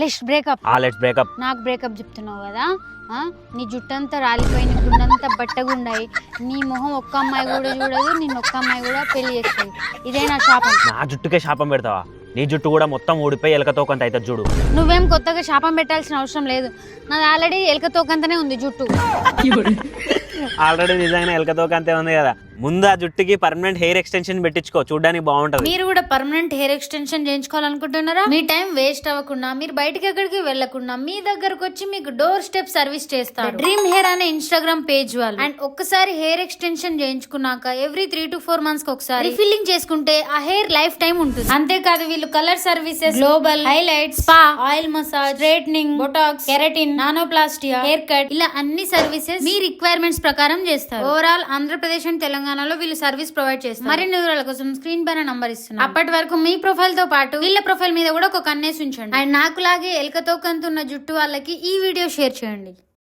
Let's breakup. Let's breakup. నాకు breakup చెప్తున్నావు కదా, నీ జుట్టంతా రాలిపోయి నీ గుండంతా బట్టగుండాయి, నీ మొహం ఒక్క అమ్మాయి కూడా చూడదు, నిన్ను ఒక్క అమ్మాయి కూడా పెళ్లి చేస్తుంది. ఇదే నా శాపం. నా జుట్టుకే శాపం పెడతావా? నీ జుట్టు కూడా మొత్తం ఊడిపోయి ఎలకతో కొంత అవుతుంది చూడు. నువ్వేం కొత్తగా శాపం పెట్టాల్సిన అవసరం లేదు, నాది ఆల్రెడీ ఎలకతో కంతనే ఉంది జుట్టు. ఆల్రెడీ నిజంగా ఎలకతో కంతే ఉంది కదా. ముందు ఆ జుట్టుకి పర్మనెంట్ హెయిర్ ఎక్స్టెన్షన్ పెట్టించుకో, చూడడానికి బాగుంటది. మీరు కూడా పర్మనెంట్ హెయిర్ ఎక్స్టెన్షన్ చేయించుకోవాలనుకుంటున్నారా? మీ టైం వేస్ట్ అవ్వకుండా, మీరు బయటకి ఎక్కడికి వెళ్లకుండా మీ దగ్గరకు వచ్చి మీకు డోర్ స్టెప్ సర్వీస్ చేస్తారు డ్రీమ్ హెయిర్ అనే ఇన్స్టాగ్రామ్ పేజ్ వాళ్ళు. అండ్ ఒక్కసారి hair extension చేయించుకున్నాక every 3 to 4 months ఒకసారి రిఫిల్లింగ్ చేసుకుంటే ఆ హెయిర్ లైఫ్ టైం ఉంటుంది. అంతేకాదు వీళ్ళు colour services, global highlight, spa, oil massage, straightening, Botox, keratin, nanoplastia, hair cut, ఇలా అన్ని సర్వీసెస్ మీ రిక్వైర్మెంట్స్ ప్రకారం చేస్తారు. ఓవరాల్ ఆంధ్రప్రదేశ్ అండ్ తెలంగాణలో వీళ్ళు సర్వీస్ ప్రొవైడ్ చేస్తారు. మరిన్ని వివరాల కోసం స్క్రీన్ పైన నంబర్ ఇస్తున్నారు. అప్పటి వరకు మీ ప్రొఫైల్ తో పాటు వీళ్ళ ప్రొఫైల్ మీద కూడా ఒక కన్నేసి ఉంచండి. అండ్ నాకు లాగే ఎలకతో కంతున్న జుట్టు వాళ్ళకి ఈ వీడియో షేర్ చేయండి.